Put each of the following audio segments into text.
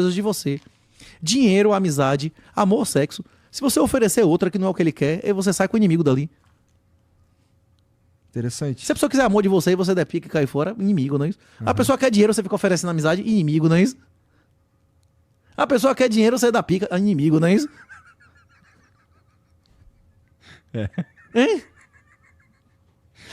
coisas de você. Dinheiro, amizade, amor, sexo. Se você oferecer outra que não é o que ele quer, aí você sai com o inimigo dali. Interessante. Se a pessoa quiser amor de você e você der pica e cai fora, inimigo, não é isso? A pessoa quer dinheiro, você fica oferecendo amizade, inimigo, não é isso? A pessoa quer dinheiro, você dá pica, inimigo, não é isso? Hein?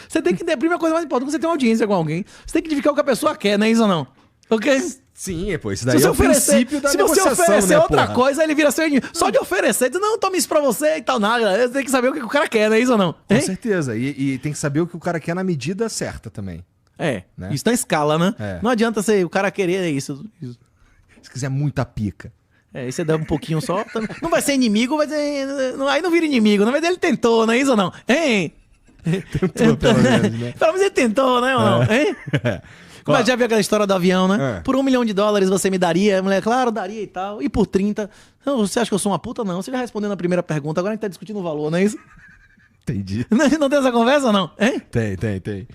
Você tem que ter a primeira coisa mais importante, você tem uma audiência com alguém. Você tem que identificar o que a pessoa quer, não é isso ou não? Ok? Sim, pô, isso daí é o princípio da negociação, se você oferecer né, outra porra? coisa, ele vira seu inimigo. Só de oferecer, diz, não, toma isso pra você e tal, nada. Você tem que saber o que o cara quer, não é isso ou não? Com Hein? certeza. E tem que saber o que o cara quer na medida certa também. É, Né? isso na escala, né? É. Não adianta o cara querer isso. Se quiser muita pica. Aí você dá um pouquinho só. Não vai ser inimigo, vai ser. Aí não vira inimigo. Na verdade, ele tentou, não é isso ou não? Hein? Tentou, pelo menos, né? Pelo menos ele tentou, né ou não? Hein? Mas já viu aquela história do avião, né? É. Por $1 milhão você me daria? A mulher, claro, daria e tal. E por 30? Não, você acha que eu sou uma puta? Não. Você já respondeu na primeira pergunta, agora a gente tá discutindo o valor, não é isso? Entendi. Não tem essa conversa ou não? Hein? Tem.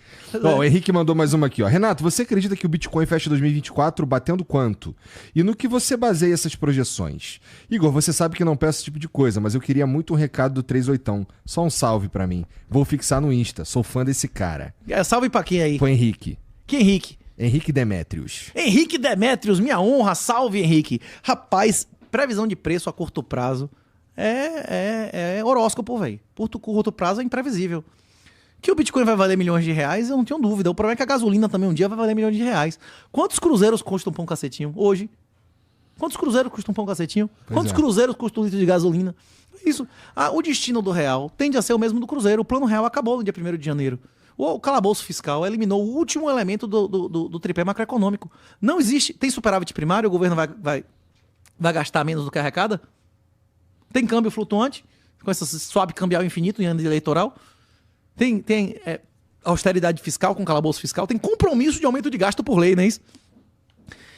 Ó, o Henrique mandou mais uma aqui, ó. Renato, você acredita que o Bitcoin fecha 2024 batendo quanto? E no que você baseia essas projeções? Igor, você sabe que não peço esse tipo de coisa, mas eu queria muito um recado do 38. Só um salve pra mim. Vou fixar no Insta. Sou fã desse cara. Salve pra quem aí? Foi Henrique. Que Henrique? Henrique Demétrios. Henrique Demétrios, minha honra, salve Henrique. Rapaz, previsão de preço a curto prazo é horóscopo, velho. Curto prazo é imprevisível. Que o Bitcoin vai valer milhões de reais, eu não tenho dúvida. O problema é que a gasolina também um dia vai valer milhões de reais. Quantos cruzeiros custa um pão cacetinho hoje? Quantos cruzeiros custa um pão cacetinho? Quantos cruzeiros custa um litro de gasolina? Isso. O destino do real tende a ser o mesmo do cruzeiro. O plano real acabou no dia 1º de janeiro. O calabouço fiscal eliminou o último elemento do tripé macroeconômico. Não existe. Tem superávit primário, o governo vai gastar menos do que arrecada? Tem câmbio flutuante, com esse swap cambial infinito em ano eleitoral? Tem austeridade fiscal com calabouço fiscal? Tem compromisso de aumento de gasto por lei, não é isso?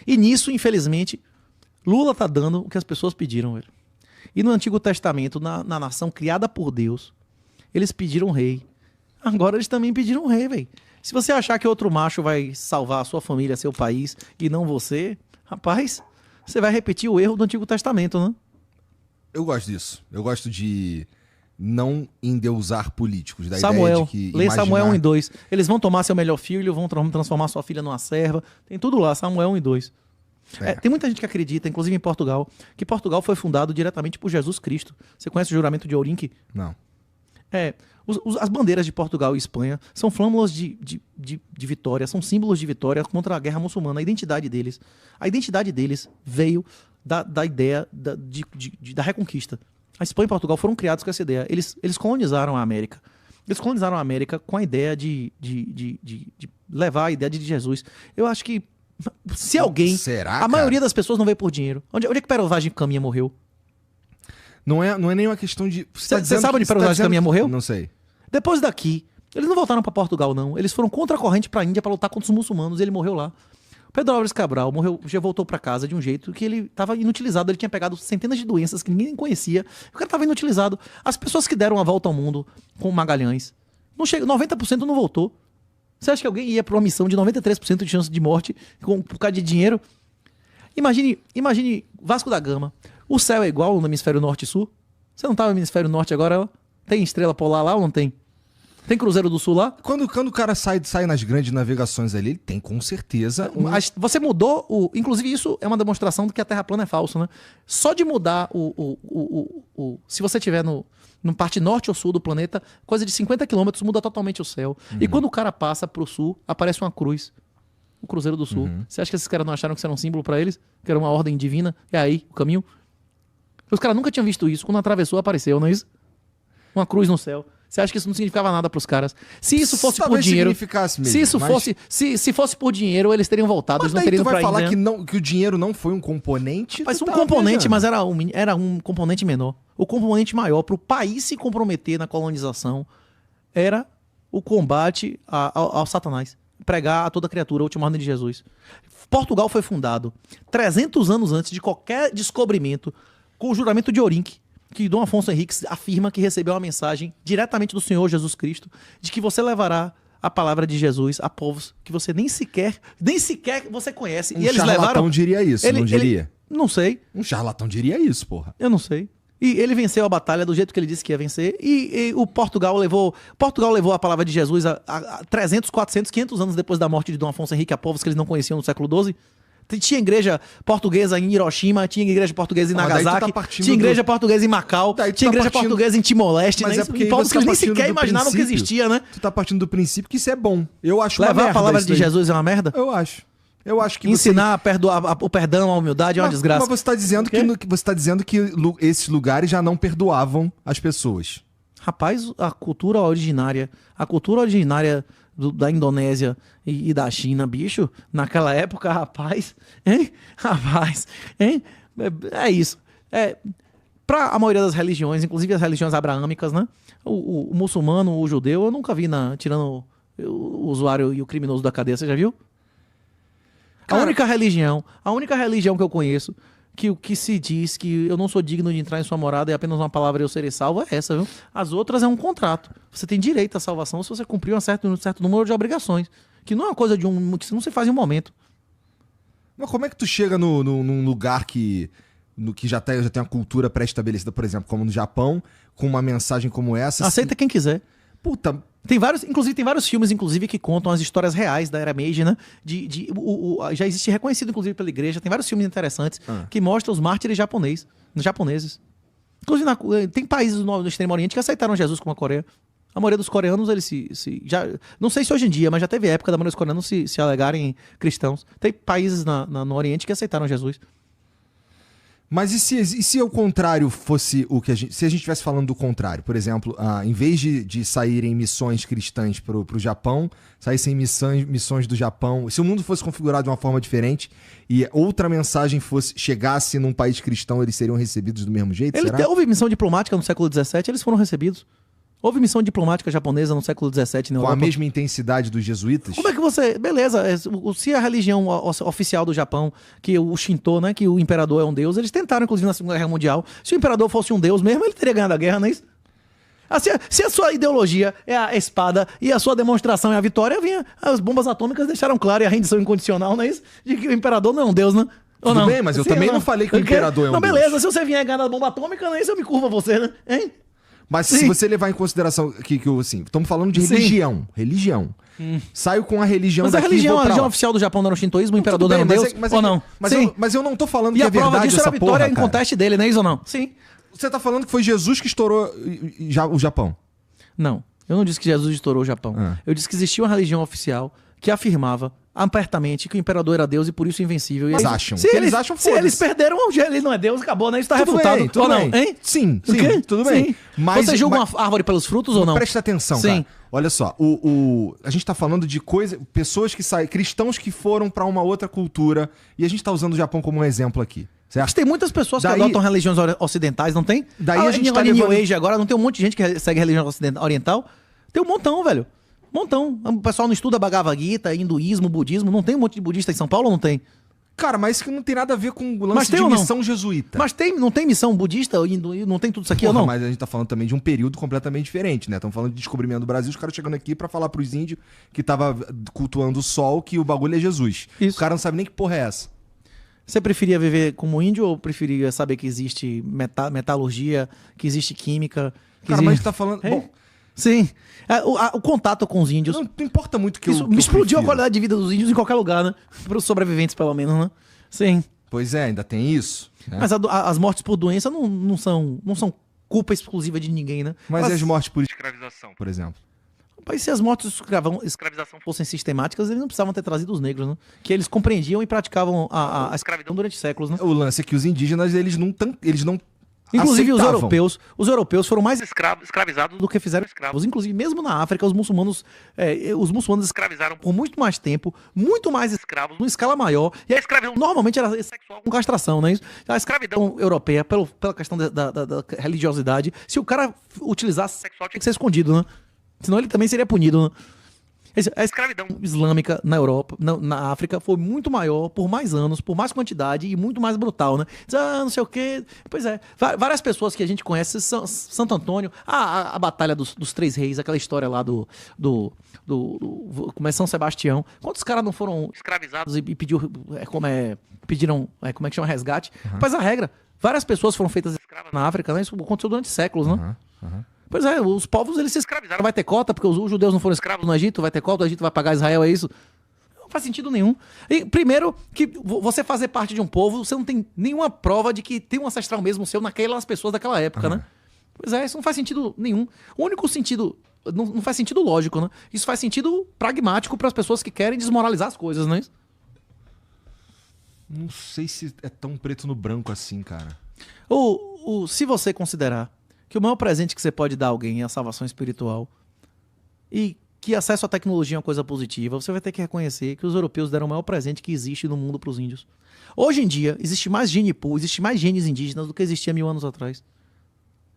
E nisso, infelizmente, Lula tá dando o que as pessoas pediram, velho. E no Antigo Testamento, na nação criada por Deus, eles pediram rei. Agora eles também pediram rei, velho. Se você achar que outro macho vai salvar a sua família, seu país, e não você, rapaz, você vai repetir o erro do Antigo Testamento, né? Eu gosto disso. Eu gosto de não endeusar políticos. Da Samuel, ideia de que lê imaginar... Samuel 1 e 2. Eles vão tomar seu melhor filho, vão transformar sua filha numa serva. Tem tudo lá, Samuel 1 e 2. Tem muita gente que acredita, inclusive em Portugal, que Portugal foi fundado diretamente por Jesus Cristo. Você conhece o juramento de Ourenque? Não. As bandeiras de Portugal e Espanha são flâmulas de vitória, são símbolos de vitória contra a guerra muçulmana. A identidade deles veio da ideia da reconquista. A Espanha e Portugal foram criados com essa ideia. Eles colonizaram a América. Eles colonizaram a América com a ideia de levar a ideia de Jesus. Eu acho que se alguém... Será, a maioria das pessoas não veio por dinheiro. Onde é que Pero Vaz de Caminha morreu? Não é nenhuma questão de... Você sabe onde Pero Vaz de Caminha morreu? Não sei. Depois daqui, eles não voltaram para Portugal, não. Eles foram contra a corrente para a Índia para lutar contra os muçulmanos e ele morreu lá. Pedro Álvares Cabral já voltou para casa de um jeito que ele estava inutilizado. Ele tinha pegado centenas de doenças que ninguém conhecia. O cara estava inutilizado. As pessoas que deram a volta ao mundo com Magalhães, 90% não voltou. Você acha que alguém ia para uma missão de 93% de chance de morte por causa de dinheiro? Imagine Vasco da Gama. O céu é igual no hemisfério norte e sul? Você não estava no hemisfério norte agora? Tem estrela polar lá ou não tem? Tem Cruzeiro do Sul lá? Quando o cara sai nas grandes navegações ali, ele tem com certeza... Você mudou Inclusive isso é uma demonstração de que a Terra plana é falso, né? Só de mudar se você estiver no parte norte ou sul do planeta, coisa de 50 quilômetros muda totalmente o céu. E quando o cara passa pro sul, aparece uma cruz. O Cruzeiro do Sul. Você acha que esses caras não acharam que isso era um símbolo pra eles? Que era uma ordem divina? É aí o caminho? Os caras nunca tinham visto isso. Quando atravessou, apareceu, não é isso? Uma cruz no céu. Você acha que isso não significava nada pros caras? Se isso fosse por dinheiro... significasse mesmo, se isso fosse... Se fosse por dinheiro, eles teriam voltado. Mas eles não daí teriam tu vai ido pra falar Índia. que o dinheiro não foi um componente? Mas tu um tá componente, viajando. mas era um componente menor. O componente maior para o país se comprometer na colonização era o combate ao Satanás. Pregar a toda criatura, a última ordem de Jesus. Portugal foi fundado 300 anos antes de qualquer descobrimento, com o juramento de Ourenque, que Dom Afonso Henriques afirma que recebeu uma mensagem diretamente do Senhor Jesus Cristo, de que você levará a palavra de Jesus a povos que você nem sequer você conhece. Um E eles charlatão levaram... diria isso, não diria? Não sei. Um charlatão diria isso, porra. Eu não sei. E ele venceu a batalha do jeito que ele disse que ia vencer. E o Portugal levou a palavra de Jesus a 300, 400, 500 anos depois da morte de Dom Afonso Henrique a povos que eles não conheciam no século XII. Tinha igreja portuguesa em Hiroshima, tinha igreja portuguesa em Nagasaki, tinha igreja portuguesa em Macau, tinha igreja portuguesa em Timor-Leste, mas né? é porque Em povos que eles nem sequer imaginavam que existia, né? Tu tá partindo do princípio que isso é bom. Eu acho uma Levar merda a palavra isso de daí. Jesus é uma merda? Eu acho. Eu acho que Ensinar a perdoar, o perdão, a humildade é uma desgraça. Mas você tá dizendo que esses lugares já não perdoavam as pessoas. Rapaz, a cultura originária da Indonésia e da China, bicho, naquela época, rapaz, hein? Rapaz, hein? É isso. Pra a maioria das religiões, inclusive as religiões abraâmicas, né? O muçulmano, o judeu, eu nunca vi tirando o usuário e o criminoso da cadeia, você já viu? Cara, a única religião que eu conheço que o que se diz que eu não sou digno de entrar em sua morada e apenas uma palavra eu serei salvo é essa, viu? As outras é um contrato. Você tem direito à salvação se você cumprir um certo número de obrigações. Que não é uma coisa que não se faz em um momento. Mas como é que tu chega num lugar que já tem uma cultura pré-estabelecida, por exemplo, como no Japão, com uma mensagem como essa? Aceita quem quiser. Puta... Tem vários filmes, inclusive, que contam as histórias reais da era Meiji, né? Já existe reconhecido, inclusive, pela igreja. Tem vários filmes interessantes que mostram os mártires japoneses. Inclusive, tem países no Extremo Oriente que aceitaram Jesus como a Coreia. A maioria dos coreanos, eles já não sei se hoje em dia, mas já teve época da maioria dos coreanos se alegarem cristãos. Tem países no Oriente que aceitaram Jesus. Mas e se o contrário fosse o que se a gente estivesse falando do contrário? Por exemplo, em vez de saírem missões cristãs pro Japão, saíssem missões do Japão. Se o mundo fosse configurado de uma forma diferente e outra mensagem chegasse num país cristão, eles seriam recebidos do mesmo jeito? Será? Houve missão diplomática no século XVII, eles foram recebidos. Houve missão diplomática japonesa no século XVII na Europa. Com a mesma intensidade dos jesuítas? Como é que você... Beleza, se a religião oficial do Japão, que o Shinto, né, que o imperador é um deus, eles tentaram, inclusive, na Segunda Guerra Mundial. Se o imperador fosse um deus mesmo, ele teria ganhado a guerra, não é isso? Se a sua ideologia é a espada e a sua demonstração é a vitória, as bombas atômicas deixaram claro e a rendição incondicional, não é isso? De que o imperador não é um deus, né? Tudo bem, mas eu também não falei que o imperador é um deus. Não, beleza, se você vier ganhar a bomba atômica, não é isso? Eu me curvo a você, né? Hein? Mas se você levar em consideração que assim, estamos falando de religião. Saio com a religião daqui. Mas a religião oficial do Japão não era o shintoísmo, o imperador não era um deus, ou não? Mas eu não tô falando que é verdade essa porra, E a prova disso era a vitória em conteste dele, não é isso ou não? Sim. Você tá falando que foi Jesus que estourou o Japão? Não, eu não disse que Jesus estourou o Japão. Eu disse que existia uma religião oficial que afirmava apertamente que o imperador era Deus e por isso invencível. Eles acham. Se eles perderam, ele não é Deus, acabou, né? Isso tá refutado. Tudo bem. Não, hein? Sim, tudo bem. Sim. Você julga uma árvore pelos frutos ou não? Presta atenção, cara. Olha só, a gente tá falando de pessoas que saem, cristãos que foram pra uma outra cultura, e a gente tá usando o Japão como um exemplo aqui. Certo? Mas tem muitas pessoas que adotam religiões ocidentais, não tem? Daí a gente tá New Age agora, não tem um monte de gente que segue religião oriental? Tem um montão, velho. Montão. O pessoal não estuda Bhagavad Gita, hinduísmo, budismo. Não tem um monte de budista em São Paulo ou não tem? Cara, mas isso que não tem nada a ver com o lance de missão jesuíta. Mas não tem missão budista, hinduísmo, não tem tudo isso aqui ou não? Mas a gente tá falando também de um período completamente diferente, né? Estamos falando de descobrimento do Brasil, os caras chegando aqui pra falar pros índios que tava cultuando o sol, que o bagulho é Jesus. Isso. O cara não sabe nem que porra é essa. Você preferia viver como índio ou preferia saber que existe metalurgia, que existe química? Cara, mas a gente tá falando... Bom, sim. O contato com os índios... Não importa muito que isso me explodiu a qualidade de vida dos índios em qualquer lugar, né? Para os sobreviventes, pelo menos, né? Sim. Pois é, ainda tem isso. Né? Mas as mortes por doença não são culpa exclusiva de ninguém, né? Mas e as mortes por escravização, por exemplo? Mas se as mortes por escravização fossem sistemáticas, eles não precisavam ter trazido os negros, né? Que eles compreendiam e praticavam a escravidão durante séculos, né? O lance é que os indígenas, eles não inclusive aceitavam. Os europeus foram mais escravizados do que fizeram escravos. Inclusive, mesmo na África, os muçulmanos escravizaram por muito mais tempo, muito mais escravos, numa escala maior. E a escravidão normalmente era sexual com castração, né? A escravidão europeia, pela questão da religiosidade, se o cara utilizasse sexual, tinha que ser escondido, né? Senão ele também seria punido, né? A escravidão islâmica na Europa, na África, foi muito maior, por mais anos, por mais quantidade e muito mais brutal, né? Diz, não sei o quê. Pois é, várias pessoas que a gente conhece, Santo Antônio, a Batalha dos Três Reis, aquela história lá como é São Sebastião. Quantos caras não foram escravizados e pediram, como é que chama, resgate? Mas a regra, várias pessoas foram feitas escravas na África, né? Isso aconteceu durante séculos, né? Pois é, os povos, eles se escravizaram. Vai ter cota, porque os judeus não foram escravos no Egito, vai ter cota, o Egito vai pagar Israel, é isso? Não faz sentido nenhum. E, primeiro, que você fazer parte de um povo, você não tem nenhuma prova de que tem um ancestral mesmo seu naquelas pessoas daquela época, né? Pois é, isso não faz sentido nenhum. O único sentido... Não faz sentido lógico, né? Isso faz sentido pragmático para as pessoas que querem desmoralizar as coisas, não é isso? Não sei se é tão preto no branco assim, cara. Se você considerar que o maior presente que você pode dar a alguém é a salvação espiritual e que acesso à tecnologia é uma coisa positiva, você vai ter que reconhecer que os europeus deram o maior presente que existe no mundo para os índios. Hoje em dia, existe mais gene pool, existe mais genes indígenas do que existia 1000 anos atrás.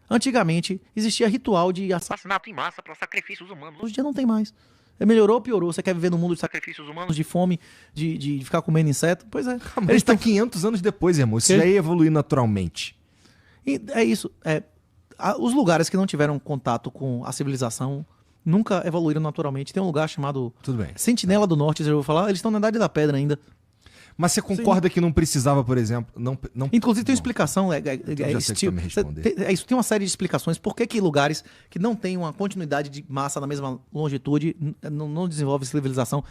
Antigamente, existia ritual de assassinato em massa para sacrifícios humanos. Hoje em dia não tem mais. Melhorou ou piorou? Você quer viver num mundo de sacrifícios humanos, de fome, de ficar comendo inseto? Pois é. Mas eles estão 500 anos depois, irmão. Isso já ia evoluir naturalmente. E é isso. Os lugares que não tiveram contato com a civilização nunca evoluíram naturalmente. Tem um lugar chamado Sentinela do Norte, você já ouviu falar? Eles estão na Idade da Pedra ainda. Mas você concorda que não precisava, por exemplo... Inclusive tem uma explicação. Já sei que você vai me responder. Isso tem uma série de explicações. Por que lugares que não têm uma continuidade de massa na mesma longitude não desenvolvem civilização?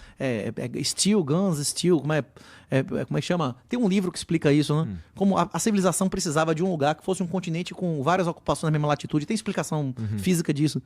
Steel, Guns, Steel, como é que chama? Tem um livro que explica isso, né? Como a civilização precisava de um lugar que fosse um continente com várias ocupações na mesma latitude. Tem explicação física disso.